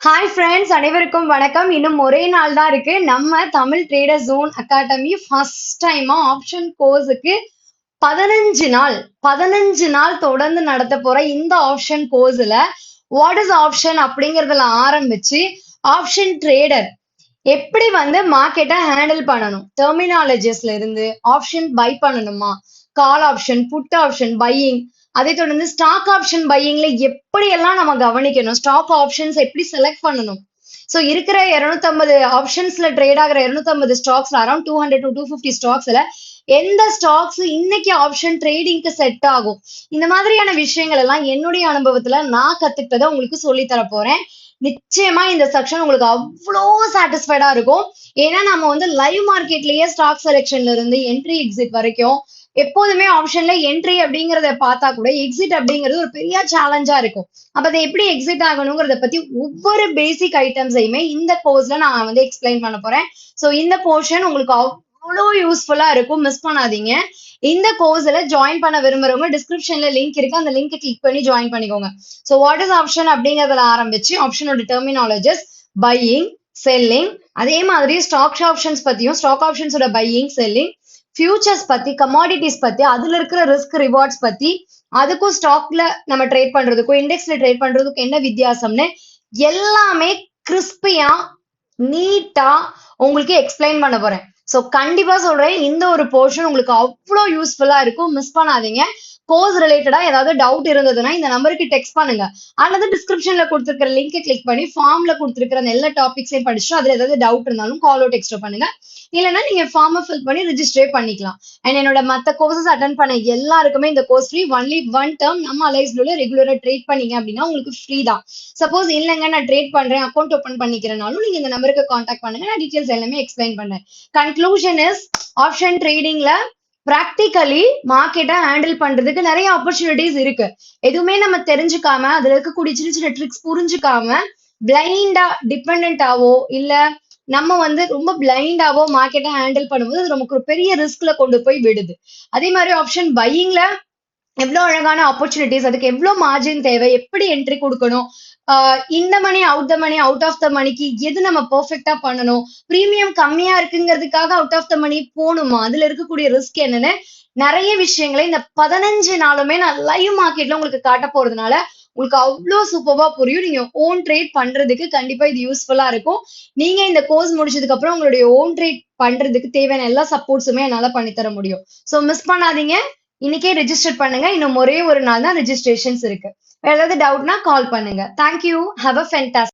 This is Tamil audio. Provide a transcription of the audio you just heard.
ஹாய் ஃப்ரெண்ட்ஸ், அனைவருக்கும் வணக்கம். இன்னும் ஒரே நாள் தான் இருக்கு. நம்ம Tamil trader zone academy first டைமா ஆப்ஷன் கோர்ஸுக்கு 15 நாள் தொடர்ந்து நடத்த போற இந்த ஆப்ஷன் கோர்ஸ்ல வாட் இஸ் ஆப்ஷன் அப்படிங்கறதுல ஆரம்பிச்சு ஆப்ஷன் ட்ரேடர் எப்படி மார்க்கெட்டை ஹேண்டில் பண்ணணும், டெர்மினாலஜிஸ்ல இருந்து ஆப்ஷன் பை பண்ணணுமா, call option, put option buying, அதை தொடர்ந்து ஸ்டாக் ஆப்ஷன் பையிங்ல எப்படி எல்லாம் நம்ம கவனிக்கணும், ஸ்டாக் ஆப்ஷன்ஸ் எப்படி செலக்ட் பண்ணணும். ஸோ இருக்கிற 250 ஆப்ஷன்ஸ்ல ட்ரேட் ஆகிற 250 ஸ்டாக்ஸ்ல அரௌண்ட் 200 to 250 ஸ்டாக்ஸ்ல எந்த ஸ்டாக்ஸ் இன்னைக்கு ஆப்ஷன் ட்ரேடிங்க்கு செட் ஆகும், இந்த மாதிரியான விஷயங்கள் எல்லாம் என்னுடைய அனுபவத்துல நான் கத்துக்கிட்டதை உங்களுக்கு சொல்லி தர போறேன். நிச்சயமா இந்த செக்ஷன் உங்களுக்கு அவ்வளோ சாட்டிஸ்ஃபைடா இருக்கும். ஏன்னா நம்ம லைவ் மார்க்கெட்லயே ஸ்டாக் செலெக்ஷன்ல இருந்து என்ட்ரி எக்ஸிட் வரைக்கும் எப்போதுமே ஆப்ஷன்ல என்ட்ரி அப்படிங்கறத பார்த்தா கூட எக்ஸிட் அப்படிங்கிறது ஒரு பெரிய சேலஞ்சா இருக்கும். அப்ப அதை எப்படி எக்ஸிட் ஆகணுங்கிறத பத்தி ஒவ்வொரு பேசிக் ஐட்டம்ஸையுமே இந்த கோர்ஸ்ல நான் எக்ஸ்பிளைன் பண்ண போறேன். ஸோ இந்த போர்ஷன் உங்களுக்கு அவ்வளோ யூஸ்ஃபுல்லா இருக்கும், மிஸ் பண்ணாதீங்க. இந்த கோர்ஸ்ல ஜாயின் பண்ண விரும்புறவங்க டிஸ்கிரிப்ஷன்ல லிங்க் இருக்கு, அந்த லிங்க் கிளிக் பண்ணி ஜாயின் பண்ணிக்கோங்க. ஸோ வாட் இஸ் ஆப்ஷன் அப்படிங்கறதுல ஆரம்பிச்சு ஆப்ஷனோட டெர்மினாலஜிஸ், பையிங், செல்லிங், அதே மாதிரி ஸ்டாக் ஆப்ஷன்ஸ் பத்தியும் ஸ்டாக் ஆப்ஷன்ஸோட பையிங், செல்லிங், ஃபியூச்சர்ஸ் பத்தி, கமாடிட்டிஸ் பத்தி, அதுல இருக்கிற ரிஸ்க் ரிவார்ட்ஸ் பத்தி, அதுக்கும் ஸ்டாக்ல நம்ம ட்ரேட் பண்றதுக்கும் இண்டெக்ஸ்ல ட்ரேட் பண்றதுக்கும் என்ன வித்தியாசம்னு எல்லாமே கிறிஸ்பியா நீட்டா உங்களுக்கு எக்ஸ்பிளைன் பண்ண போறேன். ஸோ கண்டிப்பா சொல்றேன், இந்த ஒரு போர்ஷன் உங்களுக்கு அவ்வளோ யூஸ்ஃபுல்லா இருக்கும், மிஸ் பண்ணாதீங்க. கோர்ஸ் ரிலேட்டடா ஏதாவது டவுட் இருந்ததுன்னா இந்த நம்பருக்கு டெக்ஸ்ட் பண்ணுங்க, அல்லது டிஸ்கிரிப்ஷன்ல கொடுத்துருக்கிற லிங்கை கிளிக் பண்ணி ஃபார்ம்ல கொடுத்துருக்கிற எல்லா டாபிக்ஸையும் படிச்சுட்டு அதுல ஏதாவது டவுட் இருந்தாலும் காலோ டெக்ஸ்ட் பண்ணுங்க. இல்லைன்னா நீங்க ஃபார்மை ஃபில் பண்ணி ரிஜிஸ்டரே பண்ணிக்கலாம். அண்ட் என்னோட மற்ற கோர்சஸ் அட்டன் பண்ண எல்லாருக்குமே இந்த course free. Only one term நம்ம அலைஸ்ல ரெகுலரா ட்ரேட் பண்ணீங்க அப்படின்னா உங்களுக்கு ஃப்ரீ தான். சப்போஸ் இல்லைங்க நான் ட்ரேட் பண்றேன், அக்கௌண்ட் ஓப்பன் பண்ணிக்கிறனாலும் நீங்க இந்த நம்பருக்கு கான்டாக்ட் பண்ணுங்க, நான் டீடைல்ஸ் எல்லாமே எக்ஸ்பிளைன் பண்றேன். கன்க்ளூஷன் இஸ், ஆப்ஷன் ட்ரேடிங்ல பிராக்டிகலி மார்க்கெட்டை ஹேண்டில் பண்றதுக்கு நிறைய ஆப்பர்ச்சுனிட்டிஸ் இருக்கு. எதுவுமே நம்ம தெரிஞ்சுக்காம அதுல இருக்கக்கூடிய சின்ன சின்ன ட்ரிக்ஸ் புரிஞ்சுக்காம பிளைண்டா டிபெண்டாவோ இல்ல நம்ம ரொம்ப பிளைண்டாவோ மார்க்கெட்டை ஹேண்டில் பண்ணும்போது அது நமக்கு ஒரு பெரிய ரிஸ்க்ல கொண்டு போய் விடுது. அதே மாதிரி ஆப்ஷன் பையிங்ல எவ்வளவு அழகான ஆப்பர்ச்சுனிட்டிஸ், அதுக்கு எவ்வளவு மார்ஜின் தேவை, எப்படி என்ட்ரி கொடுக்கணும், இந்த money out the money, out of the மணிக்கு எது நம்ம பெர்ஃபெக்டா பண்ணணும், பிரீமியம் கம்மியா இருக்குங்கிறதுக்காக அவுட் ஆஃப் த மணி போகணுமா, அதுல இருக்கக்கூடிய ரிஸ்க் என்னன்னு நிறைய விஷயங்களை இந்த 15 நாளுமே நான் லைவ் மார்க்கெட்ல உங்களுக்கு காட்ட போறதுனால உங்களுக்கு அவ்வளோ சூப்பரா புரியும். நீங்க ஓன் ட்ரேட் பண்றதுக்கு கண்டிப்பா இது யூஸ்ஃபுல்லா இருக்கும். நீங்க இந்த கோர்ஸ் முடிச்சதுக்கு அப்புறம் உங்களுடைய ஓன் ட்ரேட் பண்றதுக்கு தேவையான எல்லா சப்போர்ட்ஸுமே என்னால பண்ணி தர முடியும். ஸோ மிஸ் பண்ணாதீங்க, இன்னைக்கே ரெஜிஸ்டர் பண்ணுங்க. இன்னும் ஒரே ஒரு நாள் தான் ரெஜிஸ்ட்ரேஷன்ஸ் இருக்கு. வேற ஏதாவது டவுட்னா கால் பண்ணுங்க. Thank you, have a fantastic